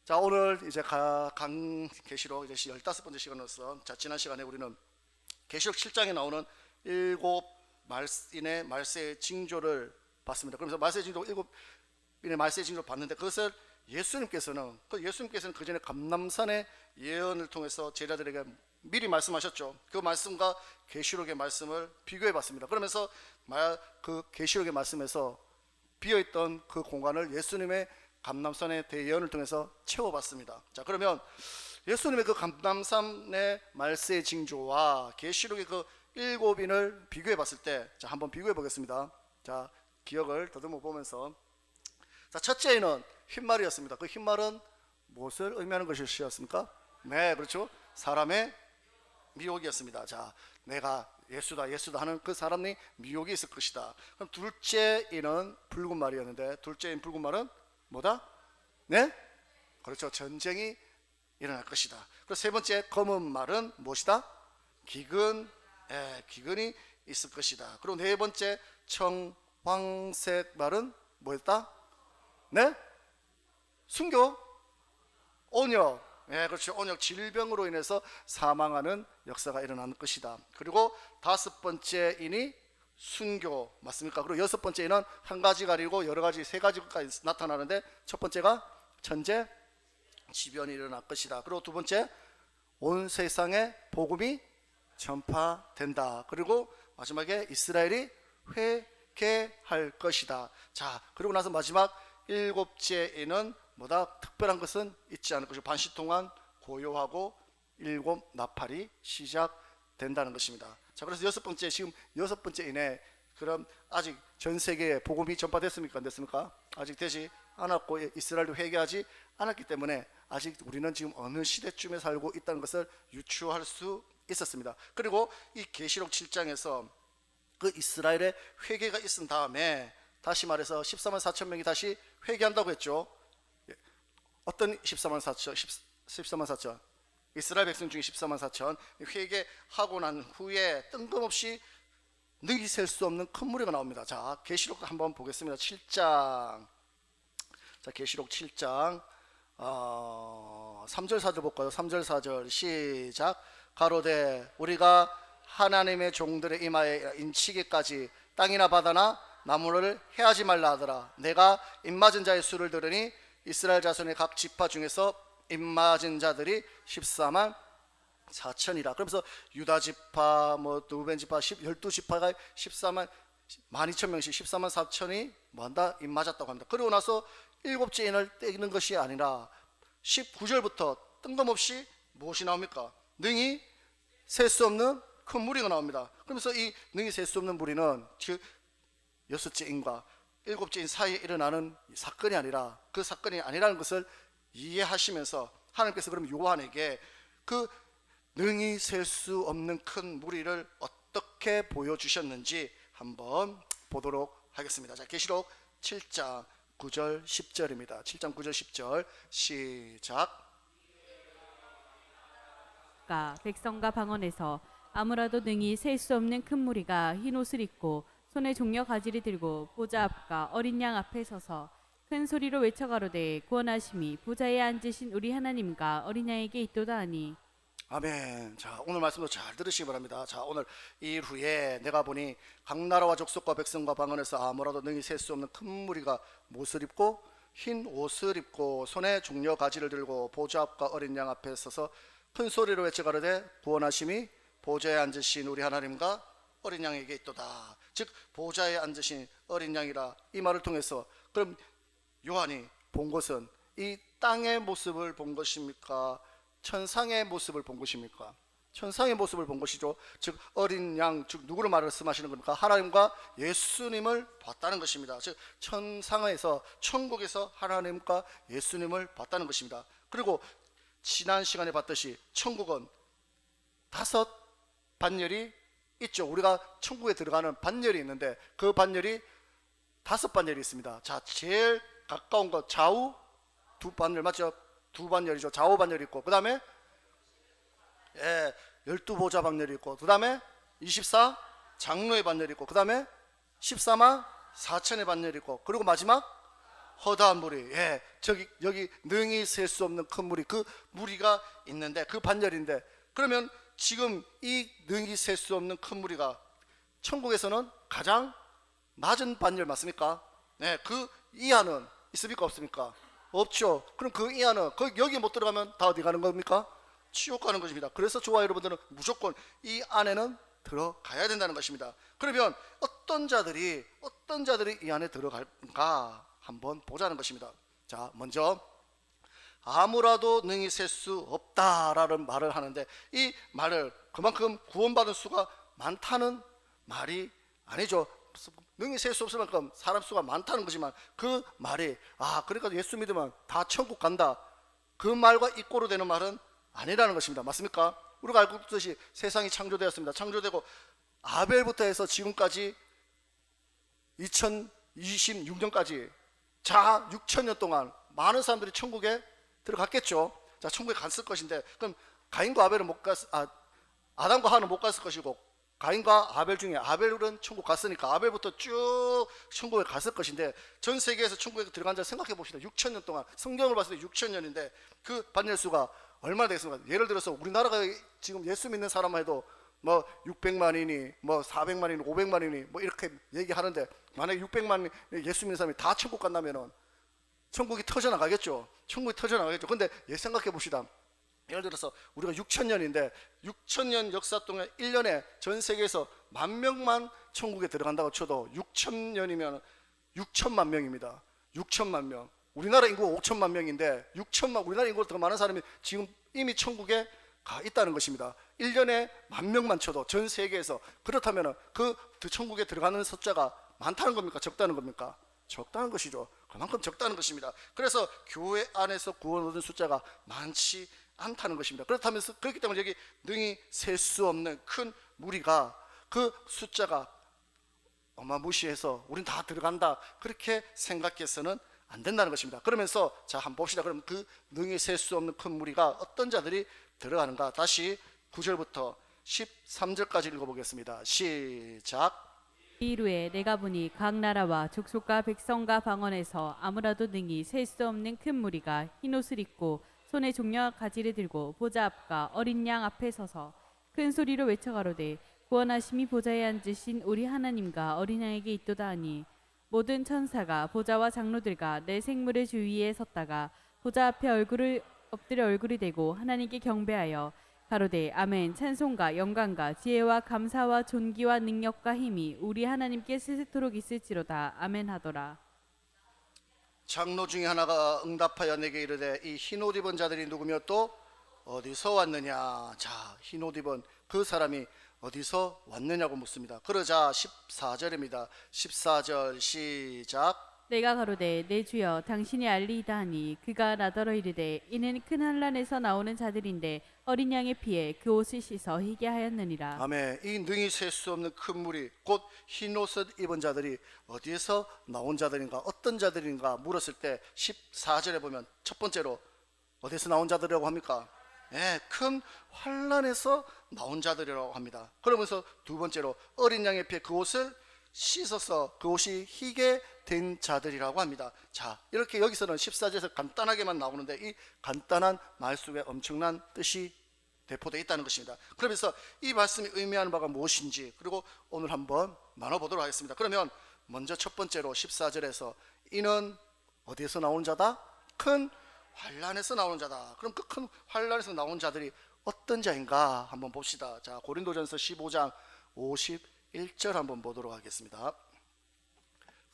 자, 오늘 이제 계시록 이제 15번째 시간으로서, 자, 지난 시간에 우리는 계시록 7장에 나오는 일곱 말인의 말세의 징조를 봤습니다. 그러면서 말세의 징조, 일곱 인의 말세의 징조를 봤는데, 그것을 예수님께서는 그 전에 감람산의 예언을 통해서 제자들에게 미리 말씀하셨죠. 그 말씀과 계시록의 말씀을 비교해 봤습니다. 그러면서 그 계시록의 말씀에서 비어있던 그 공간을 예수님의 감람산의 대예언을 통해서 채워봤습니다. 자, 그러면 예수님의 그 감람산의 말세의 징조와 계시록의 그 일곱인을 비교해 봤을 때, 자, 한번 비교해 보겠습니다. 자, 기억을 더듬어 보면서, 자, 첫째는 흰말이었습니다. 그 흰말은 무엇을 의미하는 것이었습니까? 네, 그렇죠. 사람의 미혹이었습니다. 자, 내가 예수다 하는 그 사람이 미혹이 있을 것이다. 그럼 둘째 인은 붉은 말이었는데, 둘째 인 붉은 말은 뭐다? 네? 그렇죠. 전쟁이 일어날 것이다. 그리고 세 번째 검은 말은 무엇이다? 기근, 기근이 있을 것이다. 그리고 네 번째 청황색 말은 뭐였다? 네? 순교, 온역. 그렇죠. 온역, 질병으로 인해서 사망하는 역사가 일어나는 것이다. 그리고 다섯 번째 인이 순교, 맞습니까? 그리고 여섯 번째 인은 한 가지가 아니고 여러 가지, 세 가지가 나타나는데, 첫 번째가 천재 지변이 일어날 것이다. 그리고 두 번째, 온 세상에 복음이 전파된다. 그리고 마지막에 이스라엘이 회개할 것이다. 자, 그리고 나서 마지막 일곱째 인은 뭐다? 특별한 것은 있지 않을 것이고, 반시 동안 고요하고 일곱 나팔이 시작된다는 것입니다. 자, 그래서 지금 여섯 번째 인에, 그럼 아직 전 세계에 복음이 전파됐습니까? 안 됐습니까? 아직 되지 않았고, 이스라엘도 회개하지 않았기 때문에 아직 우리는 지금 어느 시대쯤에 살고 있다는 것을 유추할 수 있었습니다. 그리고 이 계시록 7장에서 그 이스라엘의 회개가 있은 다음에, 다시 말해서 14만 4천 명이 다시 회개한다고 했죠. 어떤 14만 4천? 이스라엘 백성 중에 14만 4천 회개하고 난 후에 뜬금없이 능히 셀 수 없는 큰 무리가 나옵니다. 자, 계시록 한번 보겠습니다. 7장. 자, 계시록 7장 3절 4절 볼까요? 3절 4절 시작. 가로되 우리가 하나님의 종들의 이마에 인치기까지 땅이나 바다나 나무를 해하지 말라 하더라. 내가 입맞은 자의 수를 들으니 이스라엘 자손의 각 지파 중에서 입맞은 자들이 14만 4천이라. 그러면서 유다 지파, 루벤 지파 12지파가 14만 12,000명씩 14만 4천이 뭐한다? 입맞았다고 합니다. 그리고 나서 일곱째 인을 떼는 것이 아니라 19절부터 뜬금없이 무엇이 나옵니까? 능히 셀 수 없는 큰 무리가 나옵니다. 그러면서 이 능히 셀 수 없는 무리는 즉 여섯째 인과 일곱째 인 사이에 일어나는 사건이 아니라, 그 사건이 아니라는 것을 이해하시면서 하나님께서 그럼 요한에게 그 능히 셀 수 없는 큰 무리를 어떻게 보여주셨는지 한번 보도록 하겠습니다. 자, 계시록 7장 9절 10절입니다. 7장 9절 10절 시작. 백성과 방언에서 아무라도 능히 셀 수 없는 큰 무리가 흰 옷을 입고 손에 종려 가지를 들고 보좌 앞과 어린 양 앞에 서서 큰 소리로 외쳐 가로되 구원하심이 보좌에 앉으신 우리 하나님과 어린 양에게 있도다 하니. 아멘. 자, 오늘 말씀도 잘 들으시기 바랍니다. 자, 오늘 이 후에 내가 보니 각 나라와 족속과 백성과 방언에서 아무라도 능히 셀 수 없는 큰 무리가 무엇을 입고 흰 옷을 입고 손에 종려 가지를 들고 보좌 앞과 어린 양 앞에 서서 큰 소리로 외쳐 가로되 구원하심이 보좌에 앉으신 우리 하나님과 어린 양에게 있도다. 즉 보좌에 앉으신 어린 양이라. 이 말을 통해서 그럼 요한이 본 것은 이 땅의 모습을 본 것입니까? 천상의 모습을 본 것입니까? 천상의 모습을 본 것이죠. 즉 어린 양, 즉 누구를 말씀하시는 겁니까? 하나님과 예수님을 봤다는 것입니다. 즉 천상에서, 천국에서 하나님과 예수님을 봤다는 것입니다. 그리고 지난 시간에 봤듯이 천국은 다섯 반열이 있죠. 우리가 천국에 들어가는 반열이 있는데 그 반열이 다섯 반열이 있습니다. 자, 제일 가까운 것 좌우 두 반열, 맞죠? 두 반열이죠. 좌우 반열이 있고, 그 다음에 12보좌 반열이 있고, 그 다음에 24 장로의 반열이 있고, 그 다음에 14만 4천의 반열이 있고, 그리고 마지막 허다한 무리, 예, 저기 여기 능히 셀 수 없는 큰 무리, 그 무리가 있는데 그 반열인데, 그러면 지금 이 능히 셀 수 없는 큰 무리가 천국에서는 가장 낮은 반열 맞습니까? 네, 그 이하는 있습니까 없습니까? 없죠. 그럼 그 이하는 여기 못 들어가면 다 어디 가는 겁니까? 지옥 가는 것입니다. 그래서 저와 여러분들은 무조건 이 안에는 들어가야 된다는 것입니다. 그러면 어떤 자들이 이 안에 들어갈까 한번 보자는 것입니다. 자, 먼저 아무라도 능히 셀 수 없다라는 말을 하는데, 이 말을 그만큼 구원받은 수가 많다는 말이 아니죠. 능히 셀 수 없을 만큼 사람 수가 많다는 거지만, 그 말이 그러니까 예수 믿으면 다 천국 간다, 그 말과 이꼬로 되는 말은 아니라는 것입니다. 맞습니까? 우리가 알고 있듯이 세상이 창조되었습니다. 창조되고 아벨부터 해서 지금까지 2026년까지 자 6천년 동안 많은 사람들이 천국에 들어갔겠죠. 자, 천국에 갔을 것인데, 그럼 가인과 아벨은 못 갔, 아담과 하와는 못 갔을 것이고, 가인과 아벨 중에 아벨은 천국 갔으니까 아벨부터 쭉 천국에 갔을 것인데, 전 세계에서 천국에 들어간 자 생각해 봅시다. 6천년 동안, 성경을 봤을 때 6천년인데 그 반열수가 얼마나 되겠습니까? 예를 들어서 우리나라가 지금 예수 믿는 사람만 해도 뭐 600만이니 뭐 400만이니 500만이니 뭐 이렇게 얘기하는데, 만약에 600만 예수 믿는 사람이 다 천국 간다면은 천국이 터져나가겠죠. 천국이 터져나가겠죠. 근데 생각해 봅시다. 예를 들어서 우리가 6천년인데 6천년 역사 동안 1년에 전 세계에서 10,000명만 천국에 들어간다고 쳐도 6천년이면 6천만 명입니다. 6천만 명. 우리나라 인구가 5천만 명인데 우리나라 인구가 더 많은 사람이 지금 이미 천국에 가 있다는 것입니다. 1년에 10,000명만 쳐도 전 세계에서, 그렇다면 그 천국에 들어가는 숫자가 많다는 겁니까? 적다는 겁니까? 적다는 것이죠. 그만큼 적다는 것입니다. 그래서 교회 안에서 구원 얻은 숫자가 많지 않다는 것입니다. 그렇기 때문에 여기 능히 셀 수 없는 큰 무리가, 그 숫자가 어마무시해서 우린 다 들어간다 그렇게 생각해서는 안 된다는 것입니다. 그러면서 자, 한번 봅시다. 그럼 그 능히 셀 수 없는 큰 무리가 어떤 자들이 들어가는가? 다시 9절부터 13절까지 읽어보겠습니다. 시작. 이루에 내가 보니 각 나라와 족속과 백성과 방언에서 아무라도 능히 셀 수 없는 큰 무리가 흰옷을 입고 손에 종려와 가지를 들고 보좌 앞과 어린 양 앞에 서서 큰 소리로 외쳐가로되 구원하심이 보좌에 앉으신 우리 하나님과 어린 양에게 있도다 하니, 모든 천사가 보좌와 장로들과 내 생물의 주위에 섰다가 보좌 앞에 엎드려 얼굴이 대고 하나님께 경배하여 가로되 아멘. 찬송과 영광과 지혜와 감사와 존귀와 능력과 힘이 우리 하나님께 세세토록 있을지로다. 아멘 하더라. 장로 중에 하나가 응답하여 내게 이르되 이 흰옷 입은 자들이 누구며 또 어디서 왔느냐? 자, 흰옷 입은 그 사람이 어디서 왔느냐고 묻습니다. 그러자 14절입니다. 14절 시작. 내가 가로되 내 주여 당신이 알리이다 하니, 그가 나더러 이르되 이는 큰 환란에서 나오는 자들인데 어린 양의 피에 그 옷을 씻어 희게 하였느니라. 아멘. 이 능히 셀 수 없는 큰 무리, 곧 흰옷을 입은 자들이 어디에서 나온 자들인가, 어떤 자들인가 물었을 때 14절에 보면 첫 번째로 어디에서 나온 자들이라고 합니까? 큰 환란에서 나온 자들이라고 합니다. 그러면서 두 번째로 어린 양의 피에 그 옷을 씻어서 그 옷이 희게 된 자들이라고 합니다. 자, 이렇게 여기서는 14절에서 간단하게만 나오는데 이 간단한 말 속에 엄청난 뜻이 대포되어 있다는 것입니다. 그러면서 이 말씀이 의미하는 바가 무엇인지, 그리고 오늘 한번 나눠보도록 하겠습니다. 그러면 먼저 첫 번째로 14절에서 이는 어디에서 나온 자다? 큰 환란에서 나오는 자다. 그럼 그 큰 환란에서 나온 자들이 어떤 자인가 한번 봅시다. 자, 고린도전서 15장 51절 한번 보도록 하겠습니다.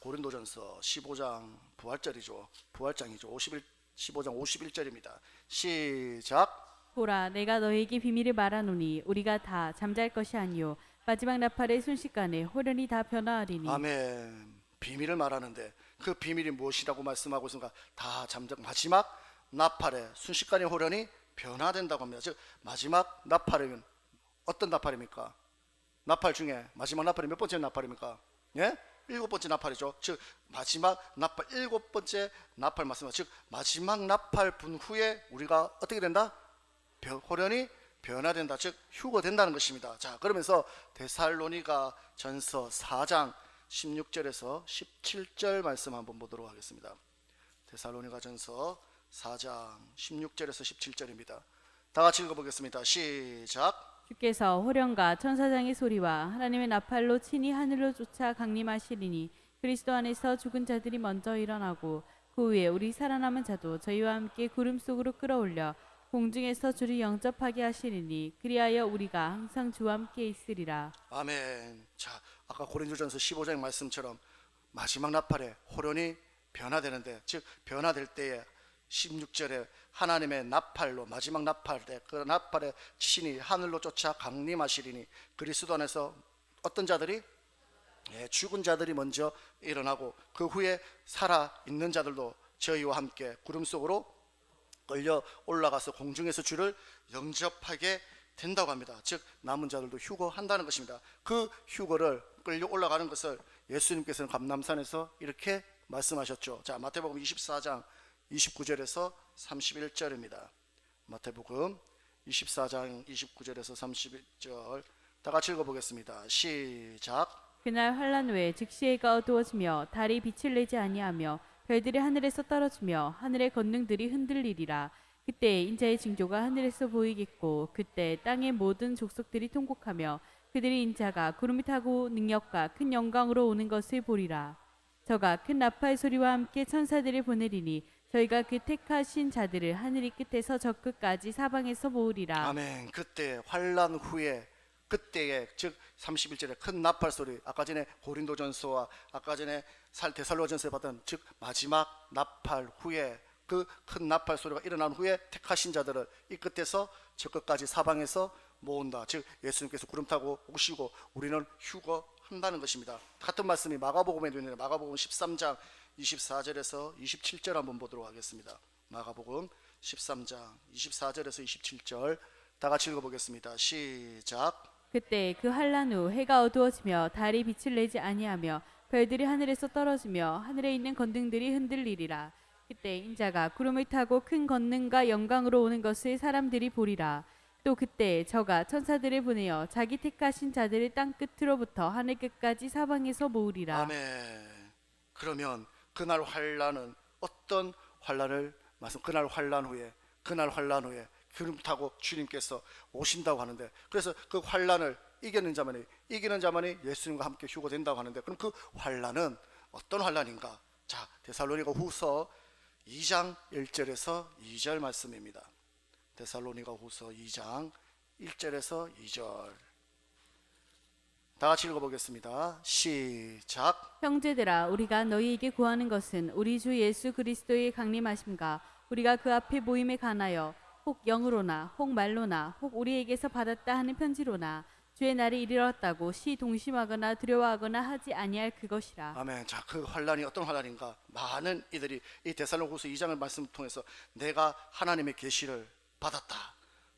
고린도전서 15장 부활절이죠. 부활장이죠. 15장 51절입니다. 시작. 보라, 내가 너에게 비밀을 말하노니 우리가 다 잠잘 것이 아니요 마지막 나팔의 순식간에 호련히 다 변화하리니. 아멘. 비밀을 말하는데 그 비밀이 무엇이라고 말씀하고 있습니까? 다 마지막 나팔에 순식간에 호련히 변화된다고 합니다. 즉 마지막 나팔이면 어떤 나팔입니까? 나팔 중에 마지막 나팔이 몇 번째 나팔입니까? 예? 7번째 나팔이죠. 즉 마지막 나팔, 7번째 나팔 말씀입니다. 즉 마지막 나팔 분 후에 우리가 어떻게 된다? 호련히 변화된다. 즉 휴거된다는 것입니다. 자, 그러면서 데살로니가 전서 4장 16절에서 17절 말씀 한번 보도록 하겠습니다. 데살로니가전서 4장 16절에서 17절입니다. 다 같이 읽어보겠습니다. 시작. 주께서 호령과 천사장의 소리와 하나님의 나팔로 친히 하늘로 쫓아 강림하시리니 그리스도 안에서 죽은 자들이 먼저 일어나고 그 후에 우리 살아남은 자도 저희와 함께 구름 속으로 끌어올려 공중에서 주를 영접하게 하시리니 그리하여 우리가 항상 주와 함께 있으리라. 아멘. 자, 아까 고린도전서 15장 말씀처럼 마지막 나팔에 호련이 변화되는데, 즉 변화될 때에 16절에 하나님의 나팔로, 마지막 나팔 때 그 나팔에 친히 하늘로 쫓아 강림하시리니 그리스도 안에서 어떤 자들이, 죽은 자들이 먼저 일어나고 그 후에 살아 있는 자들도 저희와 함께 구름 속으로 끌려 올라가서 공중에서 주를 영접하게 된다고 합니다. 즉 남은 자들도 휴거한다는 것입니다. 그 휴거를 끌려 올라가는 것을 예수님께서는 감람산에서 이렇게 말씀하셨죠. 자, 마태복음 24장 29절에서 31절입니다. 마태복음 24장 29절에서 31절 다 같이 읽어보겠습니다. 시작. 그날 환란 후에 즉시 해가 어두워지며 달이 빛을 내지 아니하며 별들이 하늘에서 떨어지며 하늘의 권능들이 흔들리리라. 그때 인자의 징조가 하늘에서 보이겠고 그때 땅의 모든 족속들이 통곡하며 그들이 인자가 구름이 타고 능력과 큰 영광으로 오는 것을 보리라. 저가 큰 나팔 소리와 함께 천사들을 보내리니 저희가 그 택하신 자들을 하늘이 끝에서 저 끝까지 사방에서 모으리라. 아멘. 그때 환란 후에, 그때에, 즉 31절에 큰 나팔 소리, 아까 전에 고린도전서와 아까 전에 데살로니가전서에 봤던 즉 마지막 나팔 후에 그 큰 나팔 소리가 일어난 후에 택하신 자들을 이 끝에서 저 끝까지 사방에서 모은다. 즉 예수님께서 구름 타고 오시고 우리는 휴거한다는 것입니다. 같은 말씀이 마가복음에도 있는데 마가복음 13장 24절에서 27절 한번 보도록 하겠습니다. 마가복음 13장 24절에서 27절 다 같이 읽어보겠습니다. 시작. 그때 그 환란 후 해가 어두워지며 달이 빛을 내지 아니하며 별들이 하늘에서 떨어지며 하늘에 있는 권능들이 흔들리리라. 그때 인자가 구름을 타고 큰 권능과 영광으로 오는 것을 사람들이 보리라. 또 그때 저가 천사들을 보내어 자기 택하신 자들을 땅 끝으로부터 하늘 끝까지 사방에서 모으리라. 아멘. 그러면 그날 환란은 어떤 환란을 말씀? 그날 환란 후에 구름 타고 주님께서 오신다고 하는데, 그래서 그 환란을 이기는 자만이 예수님과 함께 휴거된다고 하는데, 그럼 그 환란은 어떤 환란인가? 자, 데살로니가 후서 2장 1절에서 2절 말씀입니다. 데살로니가 후서 2장 1절에서 2절 다 같이 읽어보겠습니다. 시작. 형제들아 우리가 너희에게 구하는 것은 우리 주 예수 그리스도의 강림하심과 우리가 그 앞에 모임에 관하여 혹 영으로나 혹 말로나 혹 우리에게서 받았다 하는 편지로나 주의 날이 이르렀다고 동심하거나 두려워하거나 하지 아니할 그것이라. 아멘. 자, 그 환란이 어떤 환란인가? 많은 이들이 이 데살로니가후서 2장을 말씀을 통해서 내가 하나님의 계시를 받았다,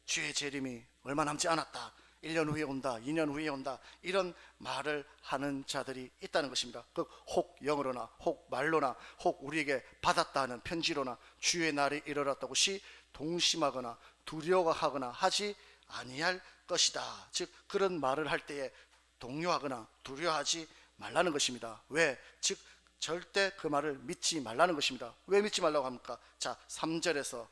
주의 재림이 얼마 남지 않았다, 1년 후에 온다, 2년 후에 온다, 이런 말을 하는 자들이 있다는 것입니다. 그 혹 영으로나 혹 말로나 혹 우리에게 받았다 하는 편지로나 주의 날이 이르렀다고 동심하거나 두려워하거나 하지 아니할 것이다. 즉 그런 말을 할 때에 동요하거나 두려워하지 말라는 것입니다. 왜? 즉 절대 그 말을 믿지 말라는 것입니다. 왜 믿지 말라고 합니까? 자, 3절에서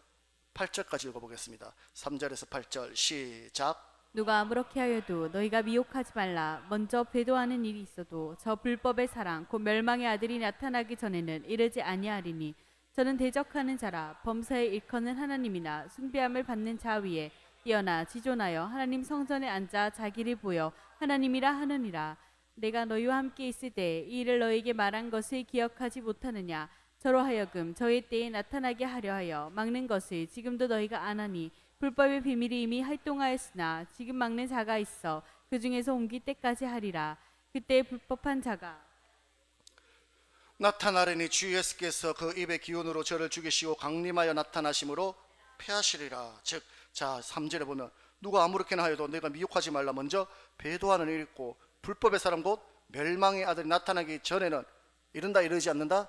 8절까지 읽어보겠습니다. 3절에서 8절 시작. 누가 아무렇게 하여도 너희가 미혹하지 말라. 먼저 배도하는 일이 있어도 저 불법의 사랑 곧 멸망의 아들이 나타나기 전에는 이르지 아니하리니 저는 대적하는 자라 범사에 일컫는 하나님이나 숭배함을 받는 자 위에 뛰어나 지존하여 하나님 성전에 앉아 자기를 보여 하나님이라 하느니라. 내가 너희와 함께 있을 때 이 일을 너희에게 말한 것을 기억하지 못하느냐. 저로 하여금 저희 때에 나타나게 하려 하여 막는 것을 지금도 너희가 안 하니 불법의 비밀이 이미 활동하였으나 지금 막는 자가 있어 그 중에서 옮길 때까지 하리라. 그때 불법한 자가 나타나리니 주 예수께서 그 입의 기운으로 저를 죽이시고 강림하여 나타나심으로 패하시리라. 즉, 자 3절에 보면 누가 아무렇게나 하여도 내가 미혹하지 말라. 먼저 배도하는 일이 있고 불법의 사람 곧 멸망의 아들이 나타나기 전에는 이른다 이르지 않는다?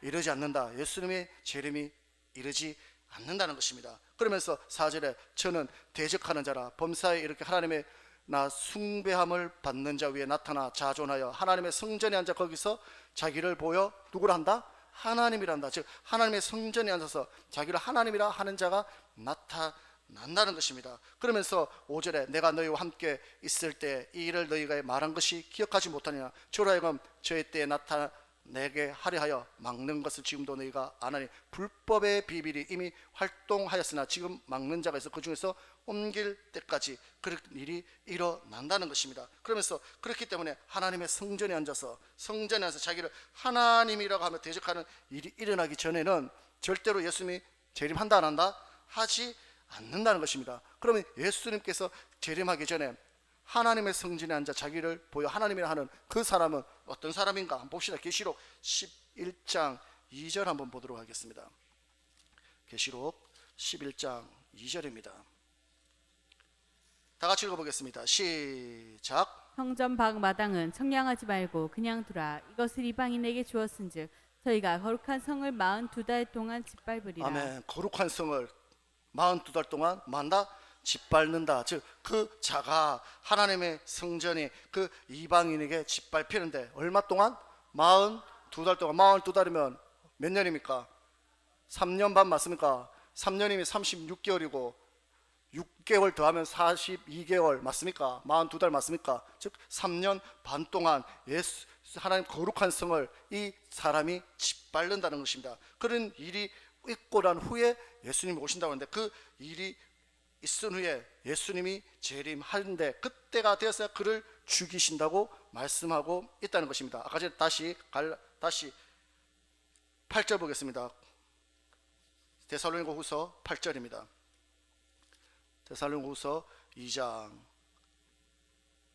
이르지 않는다. 예수님의 재림이 이르지 않는다는 것입니다. 그러면서 4절에 저는 대적하는 자라 범사에 이렇게 하나님의 나 숭배함을 받는 자 위에 나타나 자존하여 하나님의 성전에 앉아 거기서 자기를 보여 누구를 한다? 하나님이란다. 즉 하나님의 성전에 앉아서 자기를 하나님이라 하는 자가 나타난다는 것입니다. 그러면서 5절에 내가 너희와 함께 있을 때 이 일을 너희가 말한 것이 기억하지 못하느냐. 저로 하여금 저의 때에 나타내게 하려 하여 막는 것을 지금도 너희가 아나니 불법의 비밀이 이미 활동하였으나 지금 막는 자가 있어 그 중에서 옮길 때까지 그런 일이 일어난다는 것입니다. 그러면서 그렇기 때문에 하나님의 성전에 앉아서 자기를 하나님이라고 하며 대적하는 일이 일어나기 전에는 절대로 예수님이 재림한다 안 한다? 하지 않는다는 것입니다. 그러면 예수님께서 재림하기 전에 하나님의 성전에 앉아 자기를 보여 하나님이라 하는 그 사람은 어떤 사람인가 한번 봅시다. 계시록 11장 2절 한번 보도록 하겠습니다. 계시록 11장 2절입니다. 다 같이 읽어보겠습니다. 시작. 성전 밖 마당은 청량하지 말고 그냥 두라. 이것을 이방인에게 주었은즉 저희가 거룩한 성을 42달 동안 짓밟으리라. 아멘. 거룩한 성을 42달 동안 만다 짓밟는다. 즉 그 자가 하나님의 성전이 그 이방인에게 짓밟히는데 얼마 동안? 42달 동안. 42달이면 몇 년입니까? 3년 반 맞습니까? 3년이면 36개월이고 6개월 더하면 42개월 맞습니까? 42달 맞습니까? 즉 3년 반 동안 하나님 거룩한 성을 이 사람이 짓밟는다는 것입니다. 그런 일이 있고 난 후에 예수님이 오신다고 하는데 그 일이 있은 후에 예수님이 재림하는데 그때가 되어서 그를 죽이신다고 말씀하고 있다는 것입니다. 아까 전에 다시 8절 보겠습니다. 데살로니가후서 8절입니다. 데살로니가후서 2장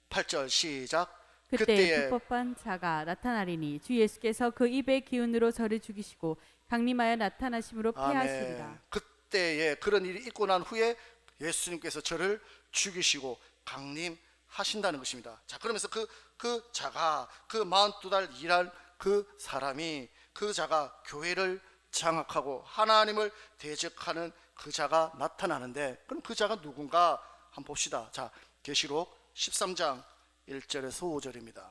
8절 시작. 그때에 불법한 자가 나타나리니 주 예수께서 그 입의 기운으로 저를 죽이시고 강림하여 나타나심으로 패하시리라. 아멘. 그때에 그런 일이 있고 난 후에 예수님께서 저를 죽이시고 강림하신다는 것입니다. 자, 그러면서 그 자가 그 42달 일할 그 사람이 그 자가 교회를 장악하고 하나님을 대적하는 그 자가 나타나는데 그럼 그 자가 누군가 한번 봅시다. 자, 계시록 13장 1절에서 5절입니다.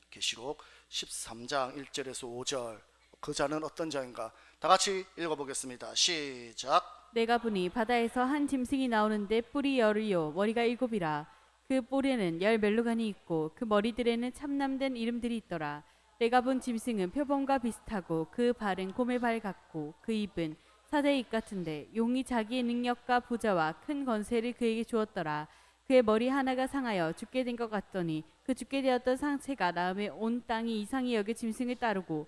계시록 13장 1절에서 5절. 그 자는 어떤 자인가? 다 같이 읽어보겠습니다. 시작. 내가 보니 바다에서 한 짐승이 나오는데 뿔이 열이요 머리가 7이라. 그 뿔에는 10 멜로간이 있고 그 머리들에는 참남된 이름들이 있더라. 내가 본 짐승은 표범과 비슷하고 그 발은 곰의 발 같고 그 입은 사자의 입 같은데 용이 자기의 능력과 부자와 큰 권세를 그에게 주었더라. 그의 머리 하나가 상하여 죽게 된 것 같더니 그 죽게 되었던 상체가 나음에 온 땅이 이상히 여겨 짐승을 따르고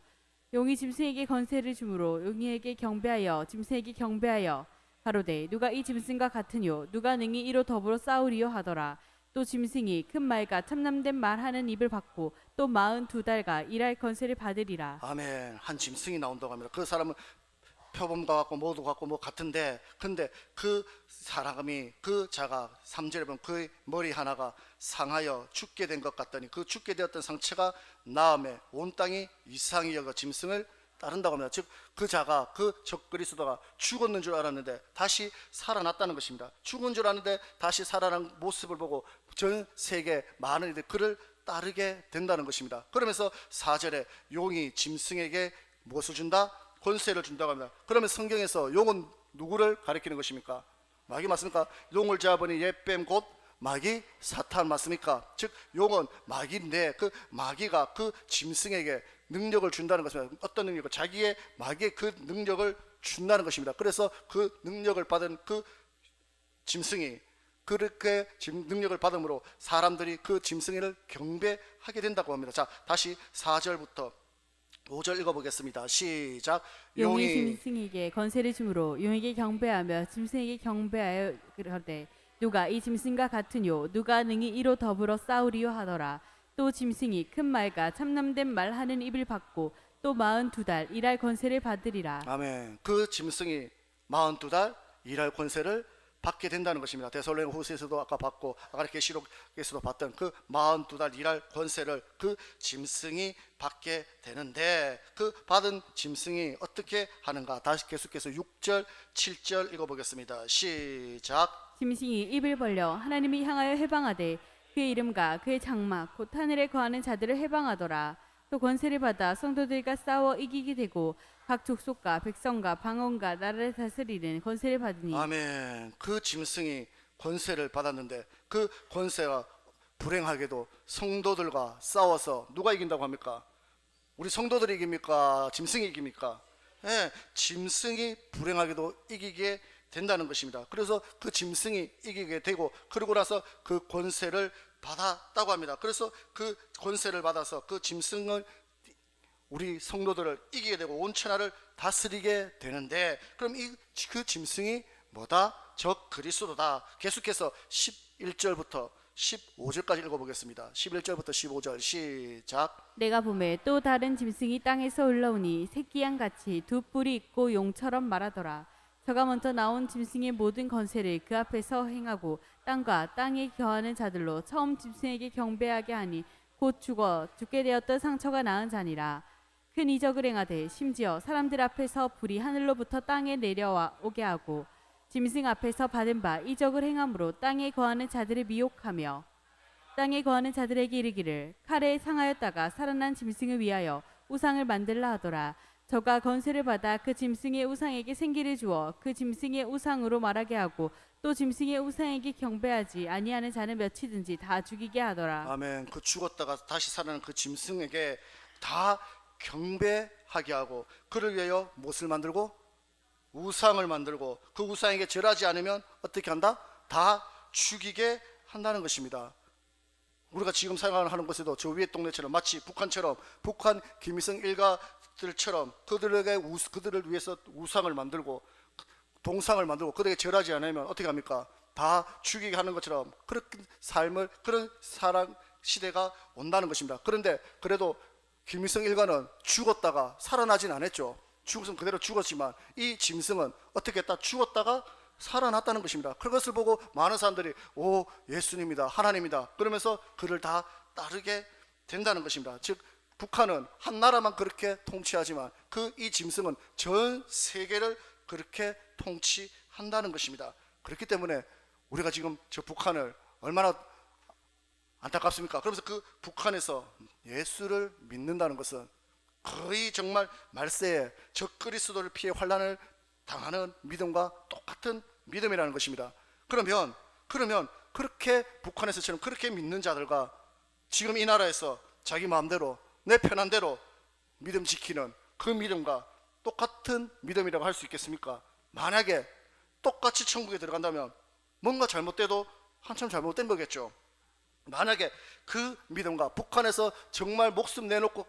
용이 짐승에게 권세를 주므로 용에게 경배하여 짐승에게 경배하여 가로되 누가 이 짐승과 같으뇨 누가 능히 이로 더불어 싸우리요 하더라. 또 짐승이 큰 말과 참남된 말하는 입을 받고 또 42달가 일할 권세를 받으리라. 아멘. 한 짐승이 나온다고 합니다. 그 사람은 표범과 같고 모두 같고 뭐 같은데 근데 그 사람이 그 자가 3절에 보면 그의 머리 하나가 상하여 죽게 된 것 같더니 그 죽게 되었던 상처가 나음에 온 땅이 이상히 여겨 짐승을 따른다고 합니다. 즉 그 자가 그 적그리스도가 죽었는 줄 알았는데 다시 살아났다는 것입니다. 죽은 줄 알았는데 다시 살아난 모습을 보고 전 세계 많은 이들이 그를 따르게 된다는 것입니다. 그러면서 4절에 용이 짐승에게 무엇을 준다? 권세를 준다고 합니다. 그러면 성경에서 용은 누구를 가리키는 것입니까? 마귀 맞습니까? 용을 잡으니 옛뱀 곧 마귀 사탄 맞습니까? 즉 용은 마귀인데 그 마귀가 그 짐승에게 능력을 준다는 것입니다. 어떤 능력을? 자기의 마귀의 그 능력을 준다는 것입니다. 그래서 그 능력을 받은 그 짐승이 그렇게 능력을 받음으로 사람들이 그 짐승을 경배하게 된다고 합니다. 자, 다시 4절부터 5절 읽어보겠습니다. 시작. 용이 짐승에게 권세를 주므로 용에게 경배하며 짐승에게 경배하여 그러되 누가 이 짐승과 같으뇨 누가 능히 이로 더불어 싸우리요 하더라. 또 짐승이 큰 말과 참남된 말하는 입을 받고 또 42달 일할 권세를 받으리라. 아멘. 그 짐승이 42달 일할 권세를 받게 된다는 것입니다. 데살로니가후서에서도 아까 받고 아까 계시록에서도 봤던 그 42달 일할 권세를 그 짐승이 받게 되는데 그 받은 짐승이 어떻게 하는가? 다시 계속해서 6절 7절 읽어보겠습니다. 시작. 짐승이 입을 벌려 하나님이 향하여 해방하되 그의 이름과 그의 장막 곧 하늘에 거하는 자들을 해방하더라. 또 권세를 받아 성도들과 싸워 이기게 되고 각 족속과 백성과 방언과 나라를 다스리는 권세를 받으니 아멘. 그 짐승이 권세를 받았는데 그 권세가 불행하게도 성도들과 싸워서 누가 이긴다고 합니까? 우리 성도들이 이깁니까? 짐승이 이깁니까? 예, 짐승이 불행하게도 이기게 된다는 것입니다. 그래서 그 짐승이 이기게 되고 그러고 나서 그 권세를 받았다고 합니다. 그래서 그 권세를 받아서 그 짐승을 우리 성도들을 이기게 되고 온 천하를 다스리게 되는데 그럼 그 짐승이 뭐다? 적 그리스도다. 계속해서 11절부터 15절까지 읽어보겠습니다. 11절부터 15절 시작. 내가 보매 또 다른 짐승이 땅에서 올라오니 새끼양 같이 두 뿔이 있고 용처럼 말하더라. 저가 먼저 나온 짐승의 모든 권세를 그 앞에서 행하고 땅과 땅에 거하는 자들로 처음 짐승에게 경배하게 하니 곧 죽게 되었던 상처가 나은 자니라. 큰 이적을 행하되 심지어 사람들 앞에서 불이 하늘로부터 땅에 내려와 오게 하고 짐승 앞에서 받은 바 이적을 행함으로 땅에 거하는 자들을 미혹하며 땅에 거하는 자들에게 이르기를 칼에 상하였다가 살아난 짐승을 위하여 우상을 만들라 하더라. 저가 권세를 받아 그 짐승의 우상에게 생기를 주어 그 짐승의 우상으로 말하게 하고 또 짐승의 우상에게 경배하지 아니하는 자는 몇이든지 다 죽이게 하더라. 아멘. 그 죽었다가 다시 살아난 그 짐승에게 다 경배하게 하고 그를 위하여 무엇을 만들고 우상을 만들고 그 우상에게 절하지 않으면 어떻게 한다? 다 죽이게 한다는 것입니다. 우리가 지금 생활하는 곳에도 저 위에 동네처럼 마치 북한처럼 북한 김일성 일가들처럼 그들을 위해서 우상을 만들고 동상을 만들고 그들에게 절하지 않으면 어떻게 합니까? 다 죽이게 하는 것처럼 그런 삶을 그런 사랑 시대가 온다는 것입니다. 그런데 그래도 김일성 일가는 죽었다가 살아나진 않았죠. 죽었으면 그대로 죽었지만 이 짐승은 어떻게 했다? 죽었다가 살아났다는 것입니다. 그것을 보고 많은 사람들이 오 예수님이다 하나님이다 그러면서 그를 다 따르게 된다는 것입니다. 즉 북한은 한 나라만 그렇게 통치하지만 이 짐승은 전 세계를 그렇게 통치한다는 것입니다. 그렇기 때문에 우리가 지금 저 북한을 얼마나 안타깝습니까? 그러면서 그 북한에서 예수를 믿는다는 것은 거의 정말 말세에 적 그리스도를 피해 환난을 당하는 믿음과 똑같은 믿음이라는 것입니다. 그러면 그렇게 북한에서처럼 그렇게 믿는 자들과 지금 이 나라에서 자기 마음대로 내 편한 대로 믿음 지키는 그 믿음과 똑같은 믿음이라고 할 수 있겠습니까? 만약에 똑같이 천국에 들어간다면 뭔가 잘못돼도 한참 잘못된 거겠죠. 만약에 그 믿음과 북한에서 정말 목숨 내놓고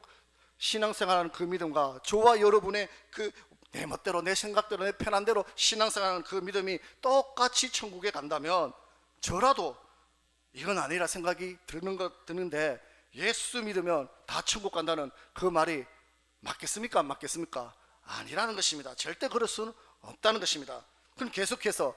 신앙생활하는 그 믿음과 저와 여러분의 그 내 멋대로 내 생각대로 내 편한 대로 신앙생활하는 그 믿음이 똑같이 천국에 간다면 저라도 이건 아니라 생각이 드는데 예수 믿으면 다 천국 간다는 그 말이 맞겠습니까? 안 맞겠습니까? 아니라는 것입니다. 절대 그럴 수는 없다는 것입니다. 그럼 계속해서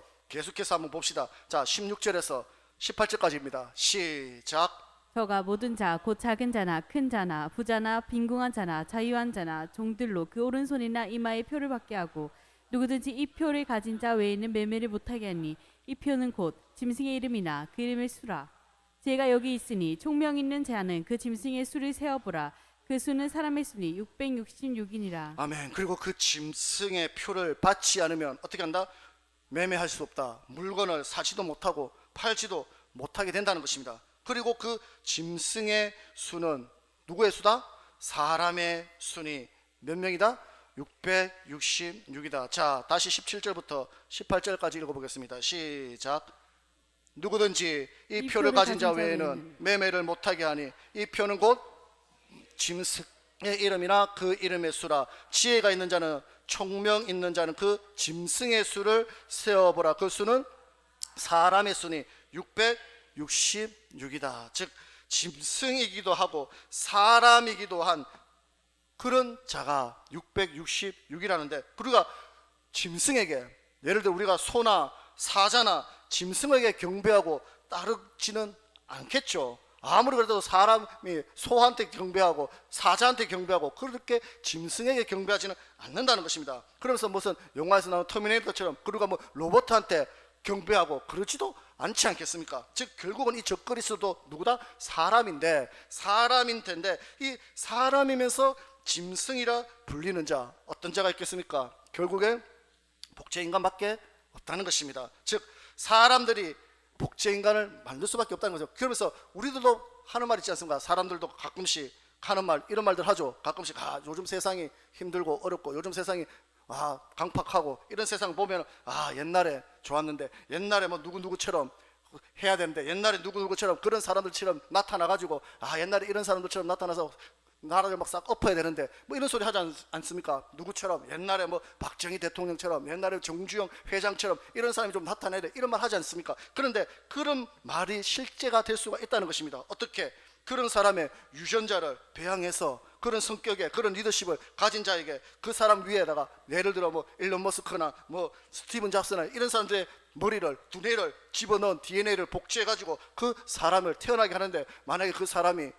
한번 봅시다. 자 16절에서 18절까지입니다. 시작. 저가 모든 자 곧 작은 자나 큰 자나 부자나 빈궁한 자나 자유한 자나 종들로 그 오른손이나 이마에 표를 받게 하고 누구든지 이 표를 가진 자 외에는 매매를 못하게 하니 이 표는 곧 짐승의 이름이나 그 이름의 수라. 제가 여기 있으니 총명 있는 자는 그 짐승의 수를 세어보라. 그 수는 사람의 수니 666이니라. 아멘. 그리고 그 짐승의 표를 받지 않으면 어떻게 한다? 매매할 수 없다. 물건을 사지도 못하고 팔지도 못하게 된다는 것입니다. 그리고 그 짐승의 수는 누구의 수다? 사람의 수니 몇 명이다? 666이다. 자, 다시 17절부터 18절까지 읽어보겠습니다. 시작. 누구든지 이 표를 가진 자 외에는 매매를 못하게 하니 이 표는 곧 짐승의 이름이나 그 이름의 수라. 지혜가 있는 자는 총명 있는 자는 그 짐승의 수를 세어보라. 그 수는 사람의 수니 666이다. 즉 짐승이기도 하고 사람이기도 한 그런 자가 666이라는데 우리가 짐승에게 예를 들어 우리가 소나 사자나 짐승에게 경배하고 따르지는 않겠죠. 아무리 그래도 사람이 소한테 경배하고 사자한테 경배하고 그렇게 짐승에게 경배하지는 않는다는 것입니다. 그러면서 무슨 영화에서 나오는 터미네이터처럼 그리고 뭐 로봇한테 경배하고 그러지도 않지 않겠습니까? 즉 결국은 이 적그리스도도 누구다? 사람인데 이 사람이면서 짐승이라 불리는 자, 어떤 자가 있겠습니까? 결국에 복제인간밖에 없다는 것입니다. 즉 사람들이 복제인간을 만들 수밖에 없다는 거죠. 그러면서 우리들도 하는 말 있지 않습니까? 사람들도 가끔씩 하는 말, 이런 말들 하죠. 가끔씩 요즘 세상이 힘들고 어렵고 요즘 세상이 강팍하고 이런 세상 보면 옛날에 좋았는데, 옛날에 뭐 누구누구처럼 해야 되는데, 옛날에 누구누구처럼 그런 사람들처럼 나타나가지고 옛날에 이런 사람들처럼 나타나서 나라를 막 싹 엎어야 되는데 뭐 이런 소리 하지 않습니까? 누구처럼, 옛날에 뭐 박정희 대통령처럼, 옛날에 정주영 회장처럼 이런 사람이 좀 나타나야 돼, 이런 말 하지 않습니까? 그런데 그런 말이 실제가 될 수가 있다는 것입니다. 어떻게? 그런 사람의 유전자를 배양해서 그런 성격에 그런 리더십을 가진 자에게 그 사람 위에다가, 예를 들어 뭐 일론 머스크나 뭐 스티븐 잡스나 이런 사람들의 머리를, 두뇌를 집어넣은 DNA를 복제해가지고 그 사람을 태어나게 하는데, 만약에 그 사람이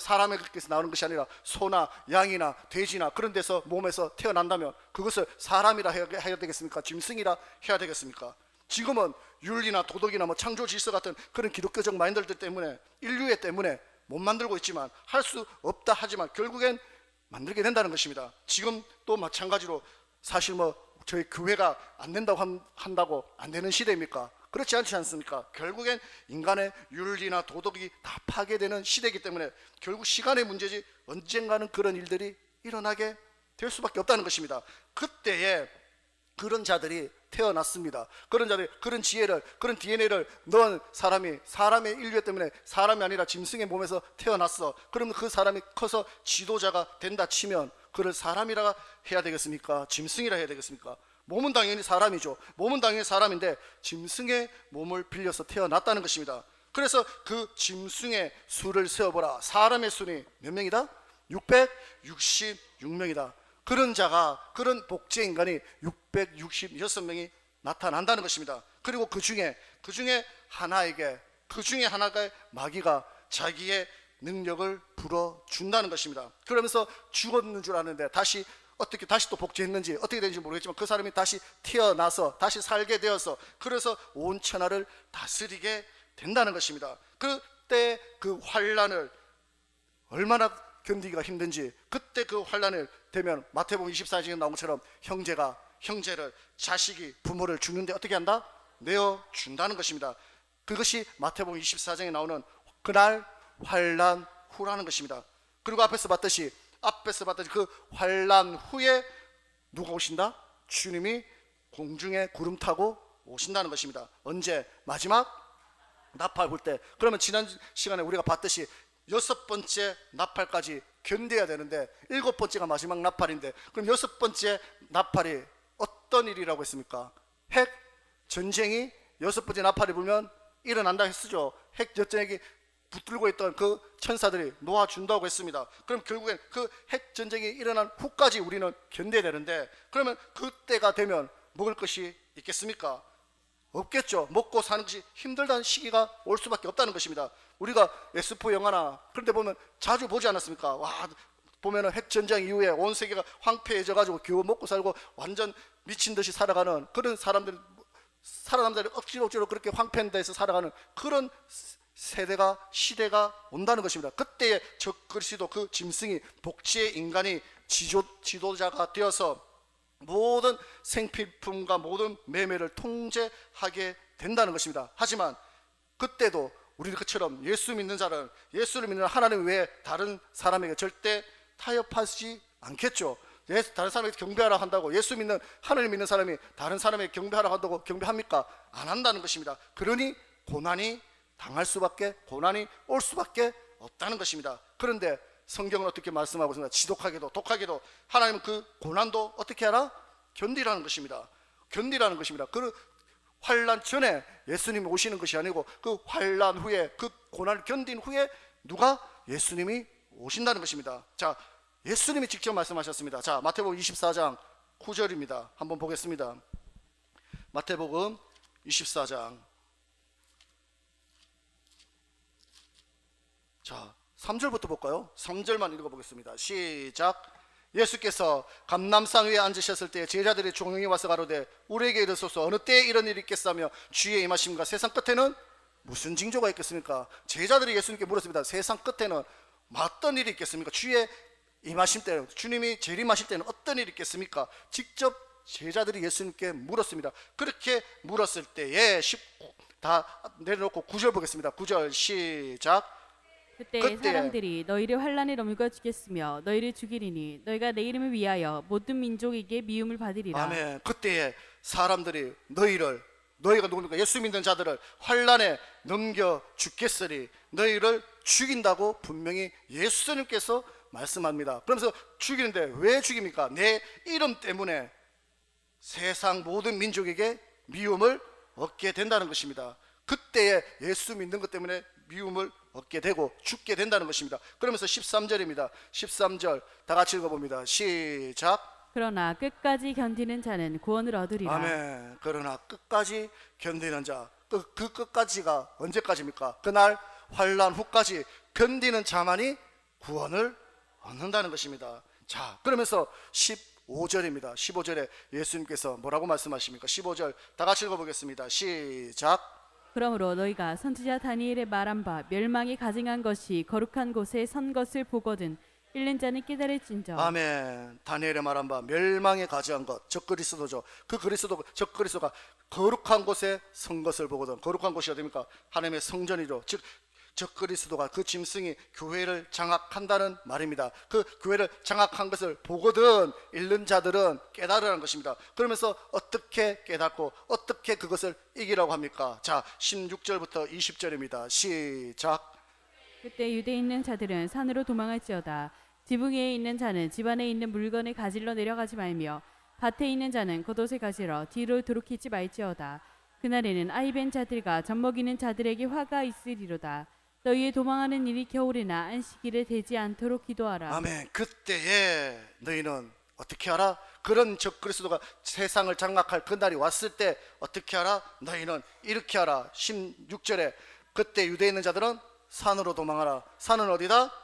사람에게서 나오는 것이 아니라 소나 양이나 돼지나 그런 데서 몸에서 태어난다면 그것을 사람이라 해야 되겠습니까? 짐승이라 해야 되겠습니까? 지금은 윤리나 도덕이나 뭐 창조 질서 같은 그런 기독교적 마인드들 때문에, 인류애 때문에 못 만들고 있지만, 할 수 없다 하지만 결국엔 만들게 된다는 것입니다. 지금 또 마찬가지로 사실 뭐 저희 교회가 안 된다고 한다고 안 되는 시대입니까? 그렇지 않지 않습니까? 결국엔 인간의 윤리나 도덕이 다 파괴되는 시대이기 때문에 결국 시간의 문제지 언젠가는 그런 일들이 일어나게 될 수밖에 없다는 것입니다. 그때에 그런 자들이 태어났습니다. 그런 자들이 그런 지혜를, 그런 DNA를 넣은 사람이, 사람의 인류애 때문에 사람이 아니라 짐승의 몸에서 태어났어. 그러면 그 사람이 커서 지도자가 된다 치면 그를 사람이라 해야 되겠습니까? 짐승이라 해야 되겠습니까? 몸은 당연히 사람이죠. 몸은 당연히 사람인데 짐승의 몸을 빌려서 태어났다는 것입니다. 그래서 그 짐승의 수를 세어보라. 사람의 수는 몇 명이다? 666명이다. 그런 자가, 그런 복제 인간이 666명이 나타난다는 것입니다. 그리고 그 중에 하나가 마귀가 자기의 능력을 불어준다는 것입니다. 그러면서 죽었는 줄 아는데 다시 또 복제했는지 어떻게 되는지 모르겠지만 그 사람이 다시 태어나서 다시 살게 되어서, 그래서 온 천하를 다스리게 된다는 것입니다. 그때 그 환란을 얼마나 견디기가 힘든지, 그때 그 환란을 되면 마태복음 24장에 나온 것처럼 형제를, 자식이 부모를 죽는데 어떻게 한다? 내어 준다는 것입니다. 그것이 마태복음 24장에 나오는 그날 환란 후라는 것입니다. 그리고 앞에서 봤듯이 그 환란 후에 누가 오신다? 주님이 공중에 구름 타고 오신다는 것입니다. 언제? 마지막 나팔 불 때. 그러면 지난 시간에 우리가 봤듯이 6번째 나팔까지 견뎌야 되는데 7번째가 마지막 나팔인데, 그럼 6번째 나팔이 어떤 일이라고 했습니까? 핵 전쟁이 6번째 나팔이 불면 일어난다 했으죠. 핵 전쟁이 붙들고 있던 그 천사들이 놓아준다고 했습니다. 그럼 결국엔 그 핵 전쟁이 일어난 후까지 우리는 견뎌야 되는데, 그러면 그때가 되면 먹을 것이 있겠습니까? 없겠죠. 먹고 사는 것이 힘들다는 시기가 올 수밖에 없다는 것입니다. 우리가 S4 영화나 그런 데 보면 자주 보지 않았습니까? 보면은 핵전쟁 이후에 온 세계가 황폐해져 가지고 겨우 먹고 살고 완전 미친 듯이 살아가는 그런 사람들, 살아남자들이 억지로 그렇게 황폐한 데서 살아가는 그런 시대가 온다는 것입니다. 그때에 적그리스도, 그 짐승이, 복제의 인간이 지도자가 되어서 모든 생필품과 모든 매매를 통제하게 된다는 것입니다. 하지만 그때도 우리 그처럼 예수를 믿는 하나님 외에 다른 사람에게 절대 타협하지 않겠죠. 다른 사람에게 경배하라 한다고 예수 믿는, 하나님 믿는 사람이 다른 사람에게 경배하라 한다고 경배합니까? 안 한다는 것입니다. 그러니 고난이 올 수밖에 없다는 것입니다. 그런데 성경은 어떻게 말씀하고 있습니까? 지독하게도 독하게도 하나님은 그 고난도 어떻게 하라? 견디라는 것입니다. 그 환란 전에 예수님이 오시는 것이 아니고 그 환란 후에, 그 고난을 견딘 후에 누가? 예수님이 오신다는 것입니다. 자, 예수님이 직접 말씀하셨습니다. 자, 마태복음 24장 9절입니다. 한번 보겠습니다. 마태복음 24장. 자, 3절부터 볼까요? 3절만 읽어보겠습니다. 시작. 예수께서 감람산 위에 앉으셨을 때 제자들이 종용이 와서 가로되 우리에게 이르소서 어느 때에 이런 일이 있겠사며 주의 임하심과 세상 끝에는 무슨 징조가 있겠습니까? 제자들이 예수님께 물었습니다. 세상 끝에는 어떤 일이 있겠습니까? 주의 임하심 때는, 주님이 재림하실 때는 어떤 일이 있겠습니까? 직접 제자들이 예수님께 물었습니다. 그렇게 물었을 때에 다 내려놓고 9절 보겠습니다. 9절 시작. 그때 사람들이 너희를 환란에 넘겨 주겠으며 너희를 죽이리니 너희가 내 이름을 위하여 모든 민족에게 미움을 받으리라. 아멘. 그때에 사람들이 너희가 누굽니까? 예수 믿는 자들을 환란에 넘겨 죽겠으니 너희를 죽인다고 분명히 예수님께서 말씀합니다. 그러면서 죽이는데 왜 죽입니까? 내 이름 때문에 세상 모든 민족에게 미움을 얻게 된다는 것입니다. 그때에 예수 믿는 것 때문에 미움을 얻게 되고 죽게 된다는 것입니다. 그러면서 13절입니다. 13절 다 같이 읽어봅니다. 시작. 그러나 끝까지 견디는 자는 구원을 얻으리라. 아멘. 그러나 끝까지 견디는 자, 그 끝까지가 언제까지입니까? 그날 환란 후까지 견디는 자만이 구원을 얻는다는 것입니다. 자, 그러면서 15절입니다. 15절에 예수님께서 뭐라고 말씀하십니까? 15절 다 같이 읽어보겠습니다. 시작. 그러므로 너희가 선지자 다니엘의 말한 바 멸망이 가증한 것이 거룩한 곳에 선 것을 보거든 읽는 자는 깨달을진저. 아멘. 다니엘의 말한 바 멸망에 가증한 것, 적그리스도죠. 적그리스도가 거룩한 곳에 선 것을 보거든. 거룩한 곳이 어디입니까? 하나님의 성전이죠. 즉 적그리스도가 그 짐승이 교회를 장악한다는 말입니다. 그 교회를 장악한 것을 보거든 읽는 자들은 깨달으라는 것입니다. 그러면서 어떻게 깨닫고 어떻게 그것을 이기라고 합니까? 자, 16절부터 20절입니다. 시작. 그때 유대에 있는 자들은 산으로 도망할지어다. 지붕 위에 있는 자는 집 안에 있는 물건을 가지러 내려가지 말며 밭에 있는 자는 겉옷을 가지러 뒤로 돌이키지 말지어다. 그날에는 아이벤 자들과 젖먹이는 자들에게 화가 있으리로다. 너희의 도망하는 일이 겨울이나 안식일에 되지 않도록 기도하라. 아멘. 그때에 너희는 어떻게 하라? 그런 적그리스도가 세상을 장악할 그날이 왔을 때 어떻게 하라? 너희는 이렇게 하라. 16절에 그때 유대에 있는 자들은 산으로 도망하라. 산은 어디다?